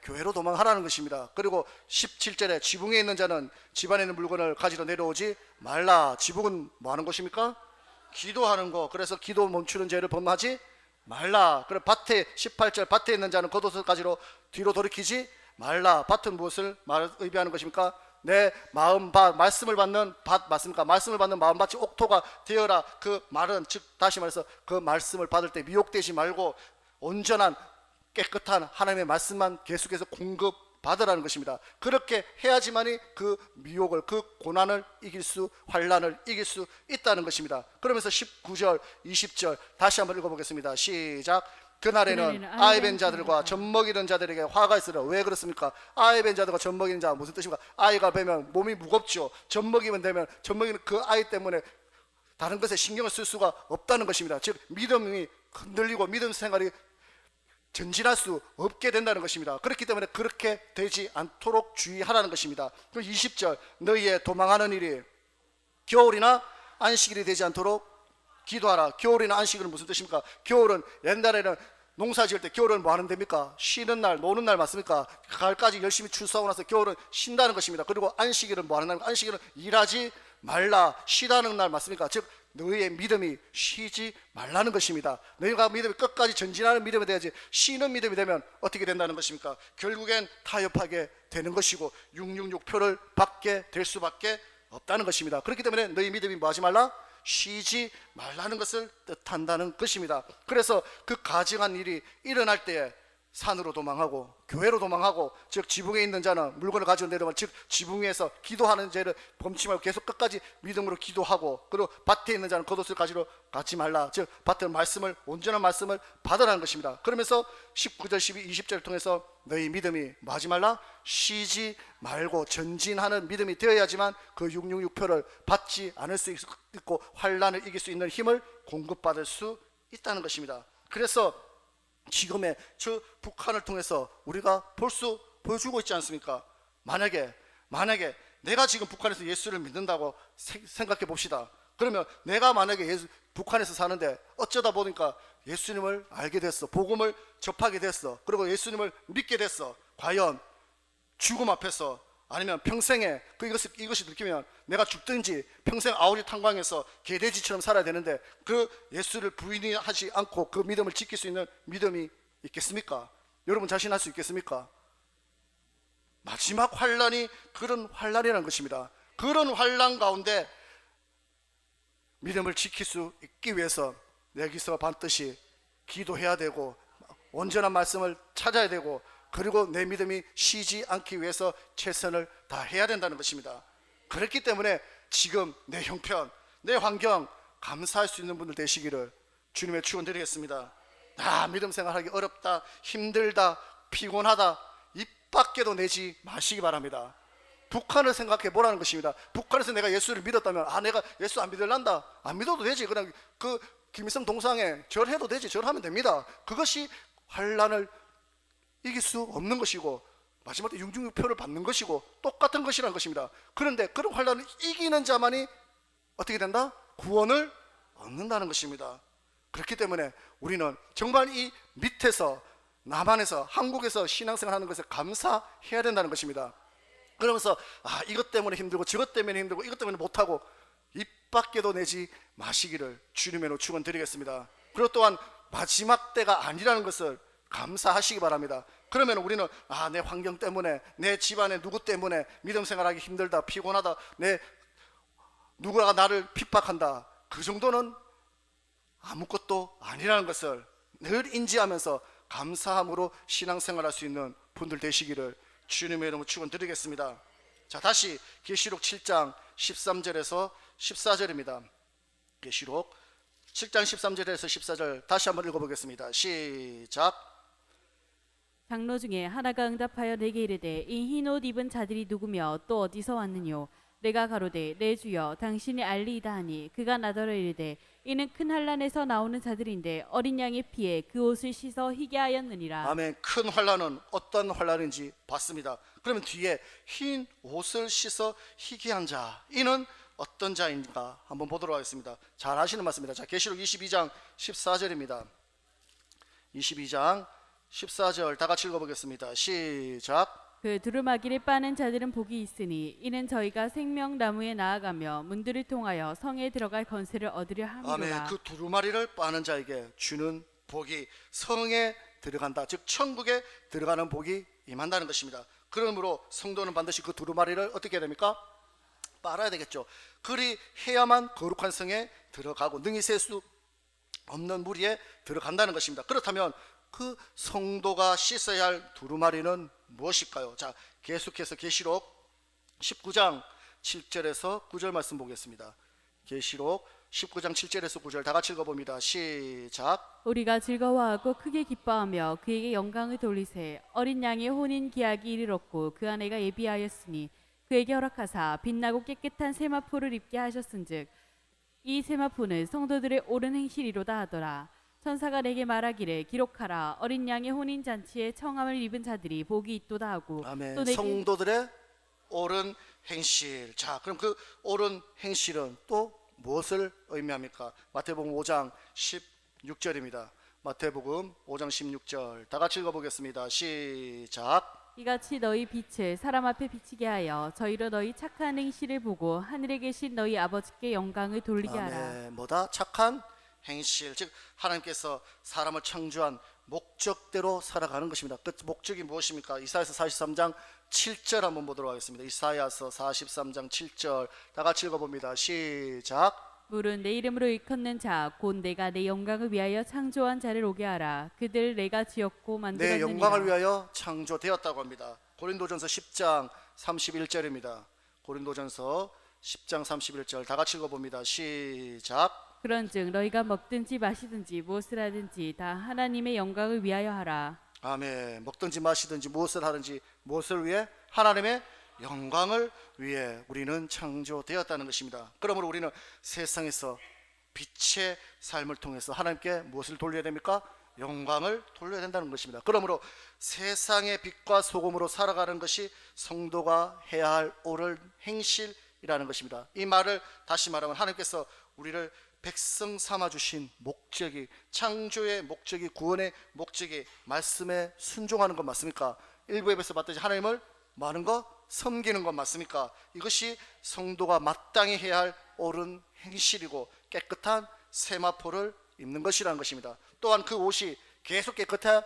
교회로 도망하라는 것입니다. 그리고 17절에 지붕에 있는 자는 집안에 있는 물건을 가지러 내려오지 말라. 지붕은 뭐 하는 곳입니까? 기도하는 거. 그래서 기도 멈추는 죄를 범하지 말라. 그리고 18절 밭에 있는 자는 겉옷을 가지러 뒤로 돌이키지 말라. 밭은 무엇을 의미하는 것입니까? 내 마음 밭, 말씀을 받는 밭 맞습니까? 말씀을 받는 마음밭이 옥토가 되어라. 그 말은 즉 다시 말해서 그 말씀을 받을 때 미혹되지 말고 온전한 깨끗한 하나님의 말씀만 계속해서 공급받으라는 것입니다. 그렇게 해야지만이 그 미혹을, 그 고난을 환란을 이길 수 있다는 것입니다. 그러면서 19절 20절 다시 한번 읽어보겠습니다. 시작. 그날에는 아이벤 자들과 젖먹이는 자들에게 화가 있으리라. 왜 그렇습니까? 아이벤 자들과 젖먹이는 자 무슨 뜻입니까? 아이가 되면 몸이 무겁죠. 젖먹이면 되면 젖먹이는 그 아이 때문에 다른 것에 신경을 쓸 수가 없다는 것입니다. 즉 믿음이 흔들리고 믿음 생활이 전진할 수 없게 된다는 것입니다. 그렇기 때문에 그렇게 되지 않도록 주의하라는 것입니다. 그리고 20절 너희의 도망하는 일이 겨울이나 안식일이 되지 않도록 기도하라. 겨울이나 안식일은 무슨 뜻입니까? 겨울은 옛날에는 농사 지을 때 겨울은 뭐 하는 데입니까? 쉬는 날, 노는 날 맞습니까? 가을까지 열심히 출소하고 나서 겨울은 쉰다는 것입니다. 그리고 안식일은 뭐 하는 날입니까? 안식일은 일하지 말라, 쉬다는 날 맞습니까? 즉 너희의 믿음이 쉬지 말라는 것입니다. 너희가 믿음이 끝까지 전진하는 믿음이 돼야지 쉬는 믿음이 되면 어떻게 된다는 것입니까? 결국엔 타협하게 되는 것이고 666표를 받게 될 수밖에 없다는 것입니다. 그렇기 때문에 너희 믿음이 뭐 하지 말라? 쉬지 말라는 것을 뜻한다는 것입니다. 그래서 그 가증한 일이 일어날 때에 산으로 도망하고 교회로 도망하고 즉 지붕에 있는 자는 물건을 가지고 내려오면 즉 지붕 위에서 기도하는 죄를 범치 말고 계속 끝까지 믿음으로 기도하고 그리고 밭에 있는 자는 겉옷을 가지러 가지 말라. 즉 밭은 말씀을 온전한 말씀을 받으라는 것입니다. 그러면서 19절 12, 20절을 통해서 너희 믿음이 뭐 하지 말라? 쉬지 말고 전진하는 믿음이 되어야지만 그 666표를 받지 않을 수 있고 환란을 이길 수 있는 힘을 공급받을 수 있다는 것입니다. 그래서 지금의 저 북한을 통해서 우리가 보여주고 있지 않습니까? 만약에 내가 지금 북한에서 예수를 믿는다고 생각해 봅시다. 그러면 내가 만약에 북한에서 사는데 어쩌다 보니까 예수님을 알게 됐어. 복음을 접하게 됐어. 그리고 예수님을 믿게 됐어. 과연 죽음 앞에서 아니면 평생에 이것이 들키면 내가 죽든지 평생 아우리 탄광에서 개돼지처럼 살아야 되는데 그 예수를 부인하지 않고 그 믿음을 지킬 수 있는 믿음이 있겠습니까? 여러분 자신할 수 있겠습니까? 마지막 환란이 그런 환란이라는 것입니다. 그런 환란 가운데 믿음을 지킬 수 있기 위해서 여기서 반드시 기도해야 되고 온전한 말씀을 찾아야 되고 그리고 내 믿음이 쉬지 않기 위해서 최선을 다해야 된다는 것입니다. 그렇기 때문에 지금 내 형편, 내 환경 감사할 수 있는 분들 되시기를 주님의 축원드리겠습니다. 믿음 생활하기 어렵다, 힘들다, 피곤하다 입 밖에도 내지 마시기 바랍니다. 북한을 생각해 보라는 것입니다. 북한에서 내가 예수를 믿었다면 내가 예수 안 믿을란다, 안 믿어도 되지, 그냥 그 김일성 동상에 절해도 되지, 절하면 됩니다. 그것이 환란을 이길 수 없는 것이고 마지막에 융중유표를 받는 것이고 똑같은 것이라는 것입니다. 그런데 그런 환란을 이기는 자만이 어떻게 된다? 구원을 얻는다는 것입니다. 그렇기 때문에 우리는 정말 이 밑에서 남한에서 한국에서 신앙생활하는 것에 감사해야 된다는 것입니다. 그러면서 이것 때문에 힘들고 저것 때문에 힘들고 이것 때문에 못하고 입 밖에도 내지 마시기를 주님의 축원드리겠습니다. 그리고 또한 마지막 때가 아니라는 것을 감사하시기 바랍니다. 그러면 우리는 내 환경 때문에, 내 집안의 누구 때문에 믿음 생활하기 힘들다, 피곤하다, 누구가 나를 핍박한다, 그 정도는 아무것도 아니라는 것을 늘 인지하면서 감사함으로 신앙생활할 수 있는 분들 되시기를 주님의 이름으로 축원드리겠습니다. 자, 다시 계시록 7장 13절에서 14절입니다. 계시록 7장 13절에서 14절 다시 한번 읽어보겠습니다. 시작. 장로 중에 하나가 응답하여 내게 이르되 이 흰 옷 입은 자들이 누구며 또 어디서 왔느뇨? 내가 가로되 내 주여 당신이 알리이다 하니 그가 나더러 이르되 이는 큰 환란에서 나오는 자들인데 어린 양의 피에 그 옷을 씻어 희게 하였느니라. 아멘. 큰 환란은 어떤 환란인지 봤습니다. 그러면 뒤에 흰 옷을 씻어 희게 한 자, 이는 어떤 자인가 한번 보도록 하겠습니다. 잘 아시는 말씀입니다. 자, 계시록 22장 14절입니다. 22장 14절 다 같이 읽어보겠습니다. 시작. 그 두루마기를 빠는 자들은 복이 있으니 이는 저희가 생명나무에 나아가며 문들을 통하여 성에 들어갈 건세를 얻으려 함이로라. 아멘. 그 두루마리를 빠는 자에게 주는 복이 성에 들어간다, 즉 천국에 들어가는 복이 임한다는 것입니다. 그러므로 성도는 반드시 그 두루마리를 어떻게 해야 됩니까? 빨아야 되겠죠. 그리 해야만 거룩한 성에 들어가고 능히 셀 수 없는 무리에 들어간다는 것입니다. 그렇다면 그 성도가 씻어야 할 두루마리는 무엇일까요? 자, 계속해서 계시록 19장 7절에서 9절 말씀 보겠습니다. 계시록 19장 7절에서 9절 다 같이 읽어봅니다. 시작. 우리가 즐거워하고 크게 기뻐하며 그에게 영광을 돌리세. 어린 양의 혼인 기약이 이르렀고 그 아내가 예비하였으니 그에게 허락하사 빛나고 깨끗한 세마포를 입게 하셨은즉 이 세마포는 성도들의 옳은 행실이로다 하더라. 천사가 내게 말하기를 기록하라. 어린 양의 혼인 잔치에 청함을 입은 자들이 복이 있도다 하고. 아멘. 또 내게 성도들의 옳은 행실. 자, 그럼 그 옳은 행실은 또 무엇을 의미합니까? 마태복음 5장 16절입니다. 마태복음 5장 16절 다 같이 읽어보겠습니다. 시작. 이같이 너희 빛을 사람 앞에 비치게 하여 저희로 너희 착한 행실을 보고 하늘에 계신 너희 아버지께 영광을 돌리게 하라. 아멘. 뭐다? 착한 행실, 즉 하나님께서 사람을 창조한 목적대로 살아가는 것입니다. 그 목적이 무엇입니까? 이사야서 43장 7절 한번 보도록 하겠습니다. 이사야서 43장 7절 다 같이 읽어봅니다. 시작. 물은 내 이름으로 일컫는 자 곧 내가 내 영광을 위하여 창조한 자를 오게 하라. 그들 내가 지었고 내 만들었느니라. 영광을 위하여 창조되었다고 합니다. 고린도전서 10장 31절입니다. 고린도전서 10장 31절 다 같이 읽어봅니다. 시작. 그런즉 너희가 먹든지 마시든지 무엇을 하든지 다 하나님의 영광을 위하여 하라. 아멘. 먹든지 마시든지 무엇을 하든지 무엇을 위해? 하나님의 영광을 위해 우리는 창조되었다는 것입니다. 그러므로 우리는 세상에서 빛의 삶을 통해서 하나님께 무엇을 돌려야 됩니까? 영광을 돌려야 된다는 것입니다. 그러므로 세상의 빛과 소금으로 살아가는 것이 성도가 해야 할 옳은 행실이라는 것입니다. 이 말을 다시 말하면 하나님께서 우리를 백성 삼아주신 목적이, 창조의 목적이, 구원의 목적이 말씀에 순종하는 것 맞습니까? 일부에서 봤듯이 하나님을 많은 거 섬기는 것 맞습니까? 이것이 성도가 마땅히 해야 할 옳은 행실이고 깨끗한 세마포를 입는 것이라는 것입니다. 또한 그 옷이 계속 깨끗하면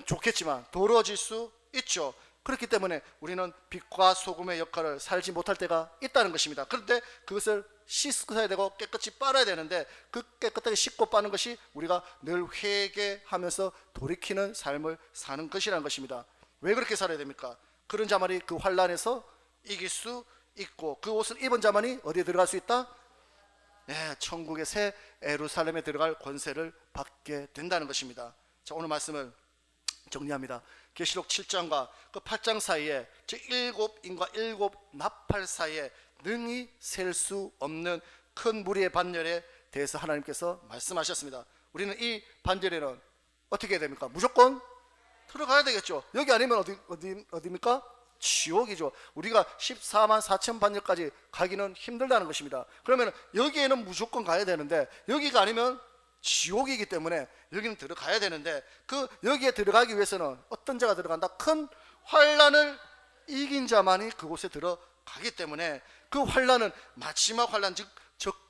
좋겠지만 더러워질 수 있죠. 그렇기 때문에 우리는 빛과 소금의 역할을 살지 못할 때가 있다는 것입니다. 그런데 그것을 씻어야 되고 깨끗이 빨아야 되는데 그 깨끗하게 씻고 빠는 것이 우리가 늘 회개하면서 돌이키는 삶을 사는 것이라는 것입니다. 왜 그렇게 살아야 됩니까? 그런 자만이 그 환난에서 이길 수 있고 그 옷을 입은 자만이 어디에 들어갈 수 있다? 네, 천국의 새 예루살렘에 들어갈 권세를 받게 된다는 것입니다. 자, 오늘 말씀을 정리합니다. 계시록 7장과 그 8장 사이에 즉 7인과 7 나팔 사이에 능히 셀 수 없는 큰 무리의 반열에 대해서 하나님께서 말씀하셨습니다. 우리는 이 반열에는 어떻게 해야 됩니까? 무조건 들어가야 되겠죠. 여기 아니면 어디입니까? 지옥이죠. 우리가 14만 4천 반열까지 가기는 힘들다는 것입니다. 그러면 여기에는 무조건 가야 되는데 여기가 아니면 지옥이기 때문에 여기는 들어가야 되는데 그 여기에 들어가기 위해서는 어떤 자가 들어간다? 큰 환난을 이긴 자만이 그곳에 들어가기 때문에 그 환난은 마지막 환난 즉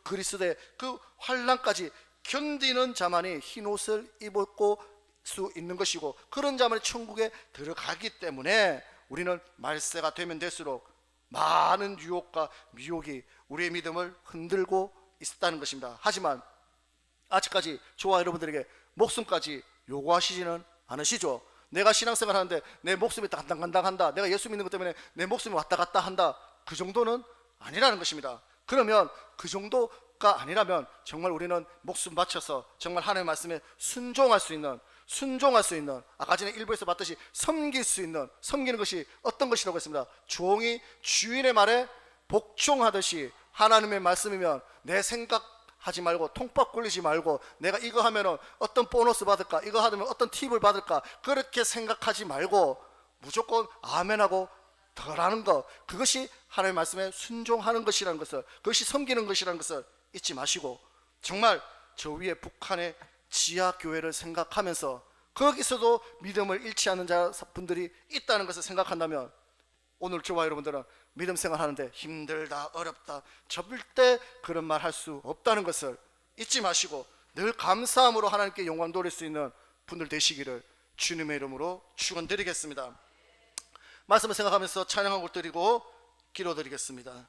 그리스도의 그 환난까지 견디는 자만이 흰 옷을 입고 수 있는 것이고 그런 자만이 천국에 들어가기 때문에 우리는 말세가 되면 될수록 많은 유혹과 미혹이 우리의 믿음을 흔들고 있다는 것입니다. 하지만 아직까지 저와 여러분들에게 목숨까지 요구하시지는 않으시죠. 내가 신앙생활 하는데 내 목숨이 간당간당한다, 내가 예수 믿는 것 때문에 내 목숨이 왔다 갔다 한다, 그 정도는 아니라는 것입니다. 그러면 그 정도가 아니라면 정말 우리는 목숨 바쳐서 정말 하나님의 말씀에 순종할 수 있는 아까 전에 일부에서 봤듯이 섬기는 것이 어떤 것이라고 했습니다. 종이 주인의 말에 복종하듯이 하나님의 말씀이면 내 생각하지 말고 통밥 굴리지 말고 내가 이거 하면 어떤 보너스 받을까, 이거 하면 어떤 팁을 받을까, 그렇게 생각하지 말고 무조건 아멘하고 덜하는 것, 그것이 하나님의 말씀에 순종하는 것이라는 것을, 그것이 섬기는 것이라는 것을 잊지 마시고 정말 저 위에 북한의 지하교회를 생각하면서 거기서도 믿음을 잃지 않는 분들이 있다는 것을 생각한다면 오늘 저와 여러분들은 믿음 생활하는데 힘들다, 어렵다, 절대 그런 말 할 수 없다는 것을 잊지 마시고 늘 감사함으로 하나님께 영광 돌릴 수 있는 분들 되시기를 주님의 이름으로 축원드리겠습니다. 말씀을 생각하면서 찬양한 곡 드리고 기도드리겠습니다.